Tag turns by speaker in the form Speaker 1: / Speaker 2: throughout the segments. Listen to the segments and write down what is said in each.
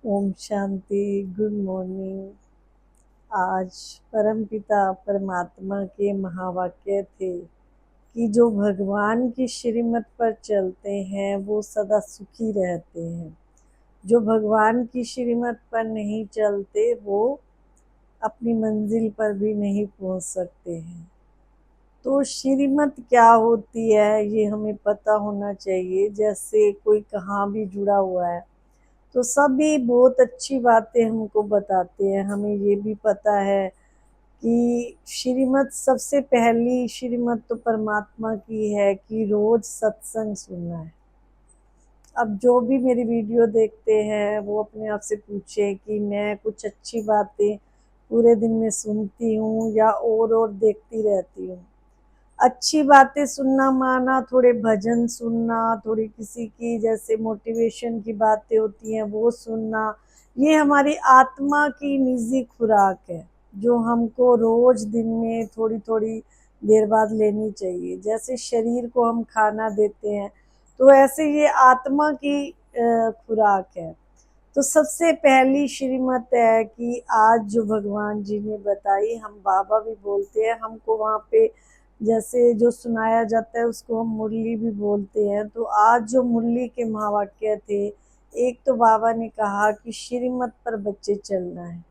Speaker 1: Om Shanti. Good morning. आज परमपिता परमात्मा के महावाक्य थे कि जो भगवान की श्रीमत पर चलते हैं वो सदा सुखी रहते हैं। जो भगवान की श्रीमत पर नहीं चलते वो अपनी मंजिल पर भी नहीं पहुंच सकते हैं। तो श्रीमत क्या होती है ये हमें पता होना चाहिए। जैसे कोई कहाँ भी जुड़ा हुआ है तो सभी बहुत अच्छी बातें हमको बताते हैं। हमें ये भी पता है कि श्रीमत, सबसे पहली श्रीमत तो परमात्मा की है कि रोज सत्संग सुनना है। अब जो भी मेरी वीडियो देखते हैं वो अपने आप से पूछे कि मैं कुछ अच्छी बातें पूरे दिन में सुनती हूँ या और देखती रहती हूँ। अच्छी बातें सुनना माना थोड़े भजन सुनना, थोड़ी किसी की जैसे मोटिवेशन की बातें होती हैं वो सुनना। ये हमारी आत्मा की निजी खुराक है जो हमको रोज दिन में थोड़ी थोड़ी देर बाद लेनी चाहिए। जैसे शरीर को हम खाना देते हैं तो ऐसे ये आत्मा की खुराक है। तो सबसे पहली श्रीमत है कि आज जो भगवान जी ने बताई, हम बाबा भी बोलते हैं, हमको वहाँ पे जैसे जो सुनाया जाता है उसको हम मुरली भी बोलते हैं। तो आज जो मुरली के महावाक्य थे, एक तो बाबा ने कहा कि श्रीमत पर बच्चे चलना है,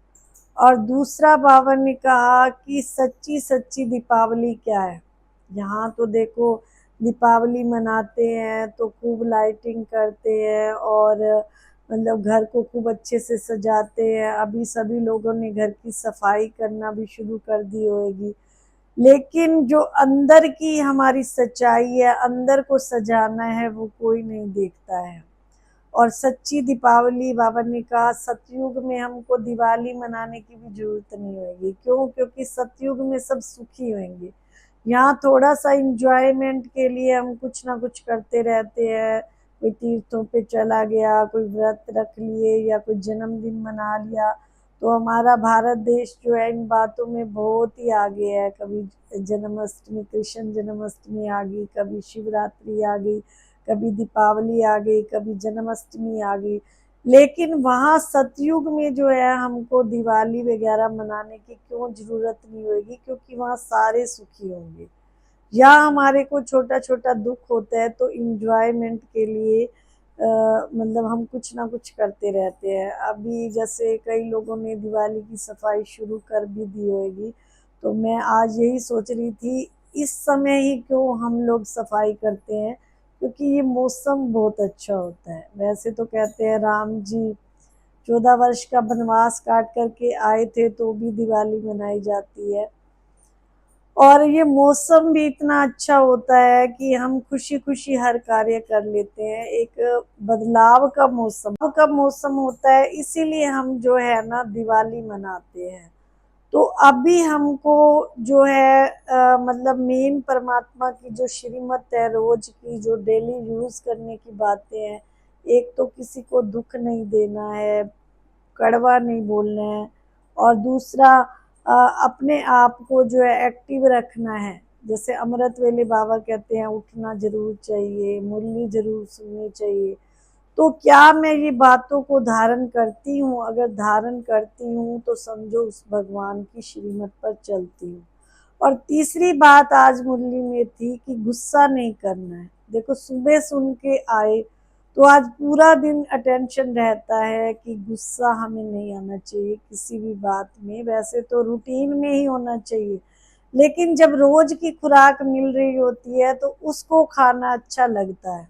Speaker 1: और दूसरा बाबा ने कहा कि सच्ची सच्ची दीपावली क्या है। यहाँ तो देखो दीपावली मनाते हैं तो खूब लाइटिंग करते हैं और मतलब घर को खूब अच्छे से सजाते हैं। अभी सभी लोगों ने घर की सफाई करना भी शुरू कर दी होगी, लेकिन जो अंदर की हमारी सच्चाई है, अंदर को सजाना है, वो कोई नहीं देखता है। और सच्ची दीपावली, बाबा ने कहा सतयुग में हमको दिवाली मनाने की भी जरूरत नहीं होगी। क्यों? क्योंकि सतयुग में सब सुखी होंगे। यहाँ थोड़ा सा इंजॉयमेंट के लिए हम कुछ ना कुछ करते रहते हैं। कोई तीर्थों पे चला गया, कोई व्रत रख लिए या कोई जन्मदिन मना लिया। तो हमारा भारत देश जो है इन बातों में बहुत ही आगे है। कभी जन्माष्टमी, कृष्ण जन्माष्टमी आ गई, कभी शिवरात्रि आ गई, कभी दीपावली आ गई, कभी जन्माष्टमी आ गई। लेकिन वहाँ सतयुग में जो है हमको दिवाली वगैरह मनाने की क्यों जरूरत नहीं होगी, क्योंकि वहाँ सारे सुखी होंगे। या हमारे को छोटा छोटा दुख होता है तो इंजॉयमेंट के लिए मतलब हम कुछ ना कुछ करते रहते हैं। अभी जैसे कई लोगों ने दिवाली की सफाई शुरू कर भी दी होगी, तो मैं आज यही सोच रही थी इस समय ही क्यों हम लोग सफाई करते हैं, क्योंकि ये मौसम बहुत अच्छा होता है। वैसे तो कहते हैं राम जी 14 वर्ष का वनवास काट करके आए थे तो भी दिवाली मनाई जाती है। और ये मौसम भी इतना अच्छा होता है कि हम खुशी खुशी हर कार्य कर लेते हैं। एक बदलाव का मौसम होता है, इसीलिए हम जो है ना दिवाली मनाते हैं। तो अभी हमको जो है मतलब मेन परमात्मा की जो श्रीमत है, रोज की जो डेली यूज करने की बातें हैं, एक तो किसी को दुख नहीं देना है, कड़वा नहीं बोलना है, और दूसरा अपने आप को जो है एक्टिव रखना है। जैसे अमृत वेले बाबा कहते हैं उठना जरूर चाहिए, मुरली जरूर सुननी चाहिए। तो क्या मैं ये बातों को धारण करती हूँ? अगर धारण करती हूँ तो समझो उस भगवान की श्रीमत पर चलती हूँ। और तीसरी बात आज मुरली में थी कि गुस्सा नहीं करना है। देखो सुबह सुन के आए तो आज पूरा दिन अटेंशन रहता है कि गुस्सा हमें नहीं आना चाहिए किसी भी बात में। वैसे तो रूटीन में ही होना चाहिए, लेकिन जब रोज की खुराक मिल रही होती है तो उसको खाना अच्छा लगता है।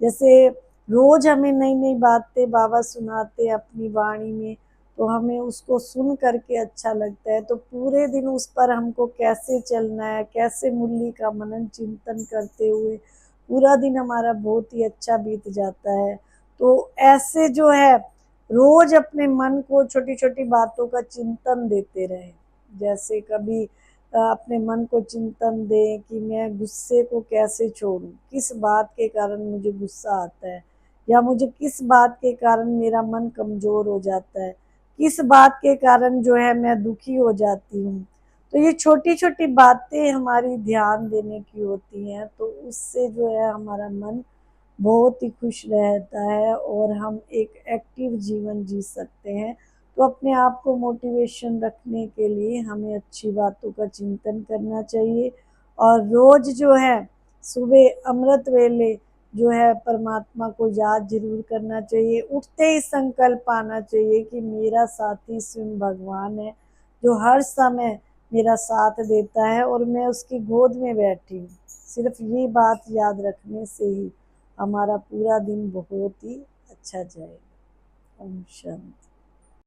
Speaker 1: जैसे रोज हमें नई नई बातें बाबा सुनाते अपनी वाणी में, तो हमें उसको सुन करके अच्छा लगता है। तो पूरे दिन उस पर हमको कैसे चलना है, कैसे मुरली का मनन चिंतन करते हुए पूरा दिन हमारा बहुत ही अच्छा बीत जाता है। तो ऐसे जो है रोज अपने मन को छोटी छोटी बातों का चिंतन देते रहे। जैसे कभी अपने मन को चिंतन दें कि मैं गुस्से को कैसे छोड़ूं, किस बात के कारण मुझे गुस्सा आता है, या मुझे किस बात के कारण मेरा मन कमजोर हो जाता है, किस बात के कारण जो है मैं दुखी हो जाती हूँ। तो ये छोटी छोटी बातें हमारी ध्यान देने की होती हैं, तो उससे जो है हमारा मन बहुत ही खुश रहता है और हम एक एक्टिव जीवन जी सकते हैं। तो अपने आप को मोटिवेशन रखने के लिए हमें अच्छी बातों का चिंतन करना चाहिए और रोज जो है सुबह अमृत वेले जो है परमात्मा को याद जरूर करना चाहिए। उठते ही संकल्प आना चाहिए कि मेरा साथी स्वयं भगवान है जो हर समय मेरा साथ देता है और मैं उसकी गोद में बैठी हूँ। सिर्फ ये बात याद रखने से ही हमारा पूरा दिन बहुत ही अच्छा जाएगा। ओम शांति।